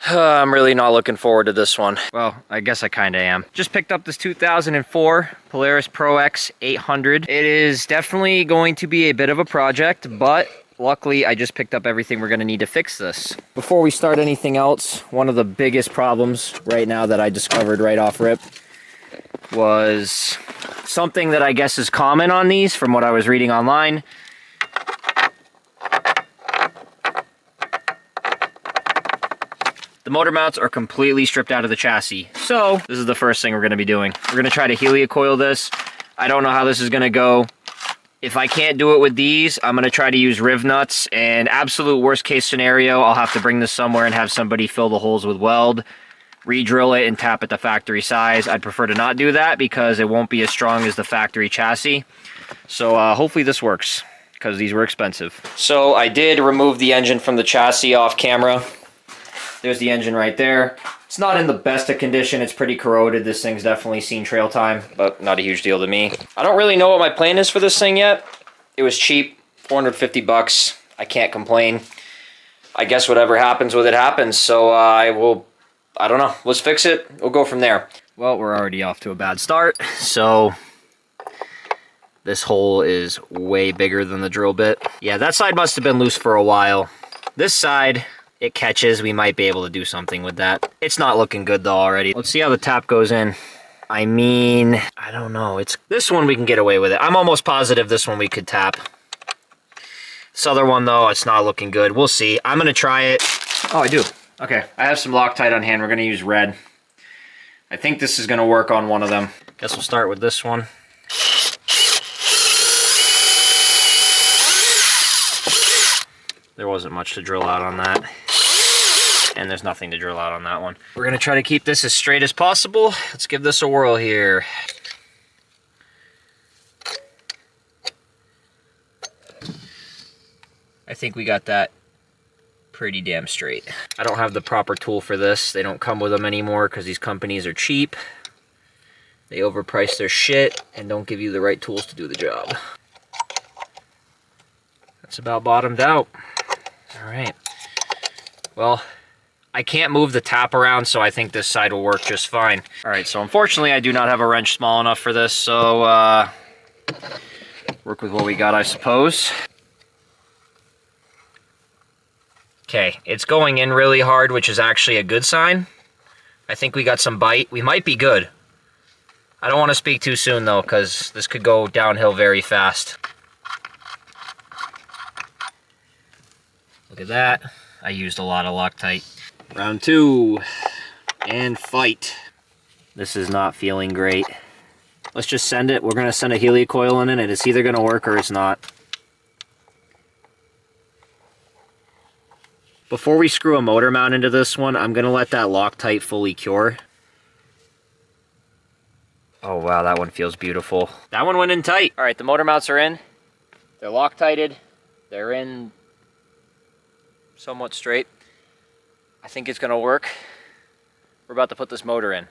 I'm really not looking forward to this one. Well, I guess I kind of am. Just picked up this 2004 Polaris Pro X 800. It is definitely going to be a bit of a project, but luckily I just picked up everything we're going to need to fix this. Before we start anything else, one of the biggest problems right now that I discovered right off rip was something that I guess is common on these from what I was reading online. The motor mounts are completely stripped out of the chassis. So this is the first thing we're going to be doing. We're going to try to helicoil this. I don't know how this is going to go. If I can't do it with these, I'm going to try to use riv nuts. And absolute worst case scenario, I'll have to bring this somewhere and have somebody fill the holes with weld, re-drill it, and tap it to factory size. I'd prefer to not do that because it won't be as strong as the factory chassis. So hopefully this works because these were expensive. So I did remove the engine from the chassis off camera. There's the engine right there. It's not in the best of condition. It's pretty corroded. This thing's definitely seen trail time, but not a huge deal to me. I don't really know what my plan is for this thing yet. It was cheap, 450 bucks. I can't complain. I guess whatever happens with it happens. So I don't know. Let's fix it. We'll go from there. Well, we're already off to a bad start. So this hole is way bigger than the drill bit. Yeah, that side must have been loose for a while. This side, it catches. We might be able to do something with that. It's not looking good though already. Let's see how the tap goes in. I mean, I don't know. It's this one we can get away with it. I'm almost positive this one we could tap. This other one though, it's not looking good. We'll see. I'm gonna try it. Oh, I do. Okay, I have some Loctite on hand. We're gonna use red. I think this is gonna work on one of them. Guess we'll start with this one. There wasn't much to drill out on that. And there's nothing to drill out on that one. We're gonna try to keep this as straight as possible. Let's give this a whirl here. I think we got that pretty damn straight. I don't have the proper tool for this. They don't come with them anymore because these companies are cheap. They overprice their shit and don't give you the right tools to do the job. That's about bottomed out. All right. Well, I can't move the tap around, so I think this side will work just fine. All right, so unfortunately, I do not have a wrench small enough for this, so work with what we got, I suppose. Okay, it's going in really hard, which is actually a good sign. I think we got some bite. We might be good. I don't want to speak too soon, though, because this could go downhill very fast. Look at that. I used a lot of Loctite. Round 2, and fight. This is not feeling great. Let's just send it. We're going to send a helicoil in it, and it's either going to work or it's not. Before we screw a motor mount into this one, I'm going to let that Loctite fully cure. Oh wow, that one feels beautiful. That one went in tight. All right, the motor mounts are in. They're Loctited. They're in somewhat straight. I think it's gonna work. We're about to put this motor in.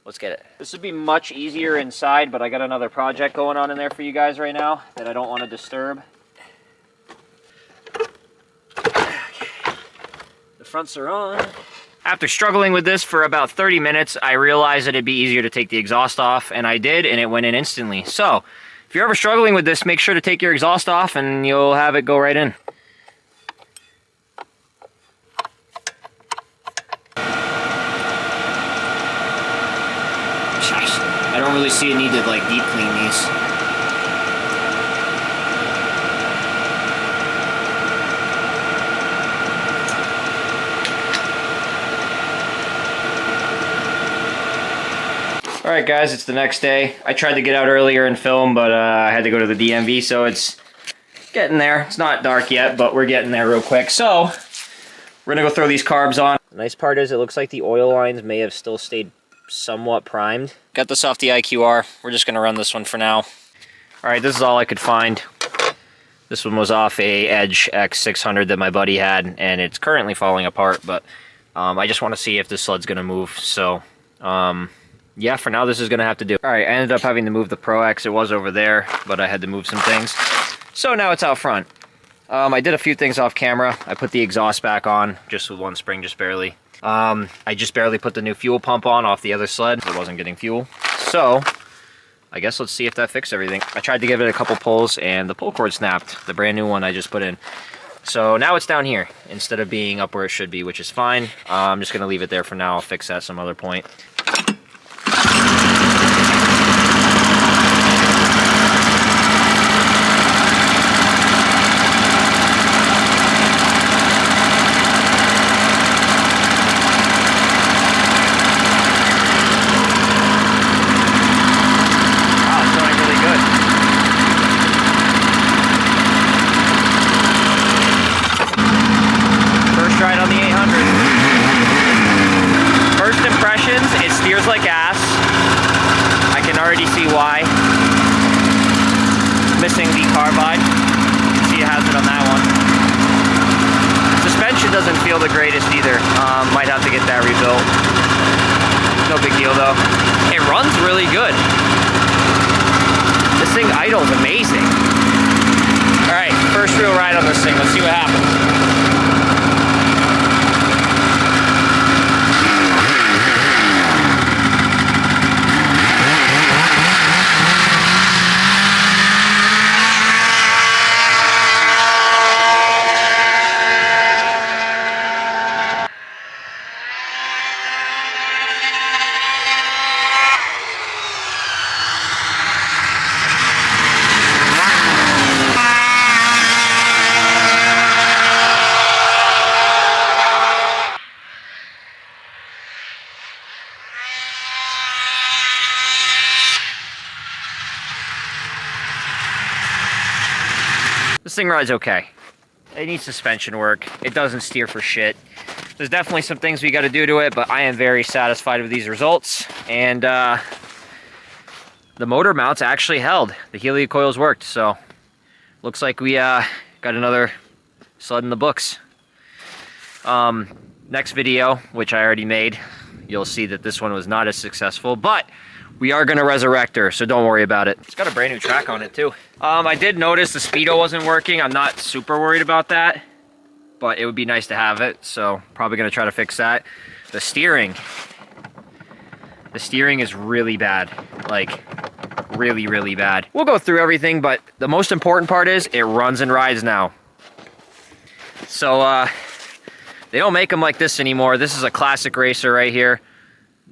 Let's get it. This would be much easier inside, but I got another project going on in there for you guys right now that I don't want to disturb. Okay. The fronts are on. After struggling with this for about 30 minutes, I realized that it'd be easier to take the exhaust off, and I did, and it went in instantly. So, if you're ever struggling with this, make sure to take your exhaust off and you'll have it go right in. I don't really see a need to like deep clean these. Alright guys, it's the next day. I tried to get out earlier and film, but I had to go to the DMV, so it's getting there. It's not dark yet, but we're getting there real quick. So, we're gonna go throw these carbs on. The nice part is it looks like the oil lines may have still stayed somewhat primed. Got this off the IQR. We're just gonna run this one for now. Alright, this is all I could find. This one was off a Edge X600 that my buddy had, and it's currently falling apart, but I just want to see if this sled's gonna move, so yeah, for now this is gonna have to do. Alright, I ended up having to move the Pro X. It was over there, but I had to move some things. So now it's out front. I did a few things off camera. I put the exhaust back on, just with one spring, just barely. I just barely put the new fuel pump on off the other sled. It wasn't getting fuel. So, I guess let's see if that fixed everything. I tried to give it a couple pulls and the pull cord snapped, the brand new one I just put in. So now it's down here instead of being up where it should be, which is fine. I'm just gonna leave it there for now. I'll fix that some other point. Like ass. I can already see why. Missing the carbide. You can see it has it on that one. Suspension doesn't feel the greatest either. Might have to get that rebuilt. No big deal though. It runs really good. This thing idles amazing. Alright, first real ride on this thing. Let's see what happens. This thing rides okay. It needs suspension work. It doesn't steer for shit. There's definitely some things we got to do to it, but I am very satisfied with these results. And the motor mounts actually held. The heliocoils worked, so looks like we got another sled in the books. Next video, which I already made, you'll see that this one was not as successful, but we are going to resurrect her, so don't worry about it. It's got a brand new track on it too. I did notice the speedo wasn't working. I'm not super worried about that, but it would be nice to have it, so probably going to try to fix that. The steering is really bad, like really, really bad. We'll go through everything, but the most important part is it runs and rides now. So they don't make them like this anymore. This is a classic racer right here.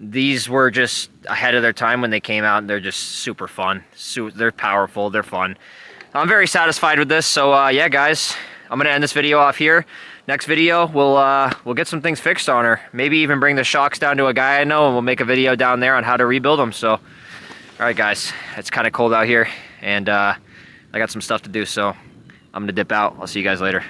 These were just ahead of their time when they came out, and they're just super fun. They're powerful, they're fun. I'm very satisfied with this, so yeah guys, I'm gonna end this video off here. Next video, we'll get some things fixed on her. Maybe even bring the shocks down to a guy I know, and we'll make a video down there on how to rebuild them. So, alright guys, it's kind of cold out here, and I got some stuff to do, so I'm gonna dip out. I'll see you guys later.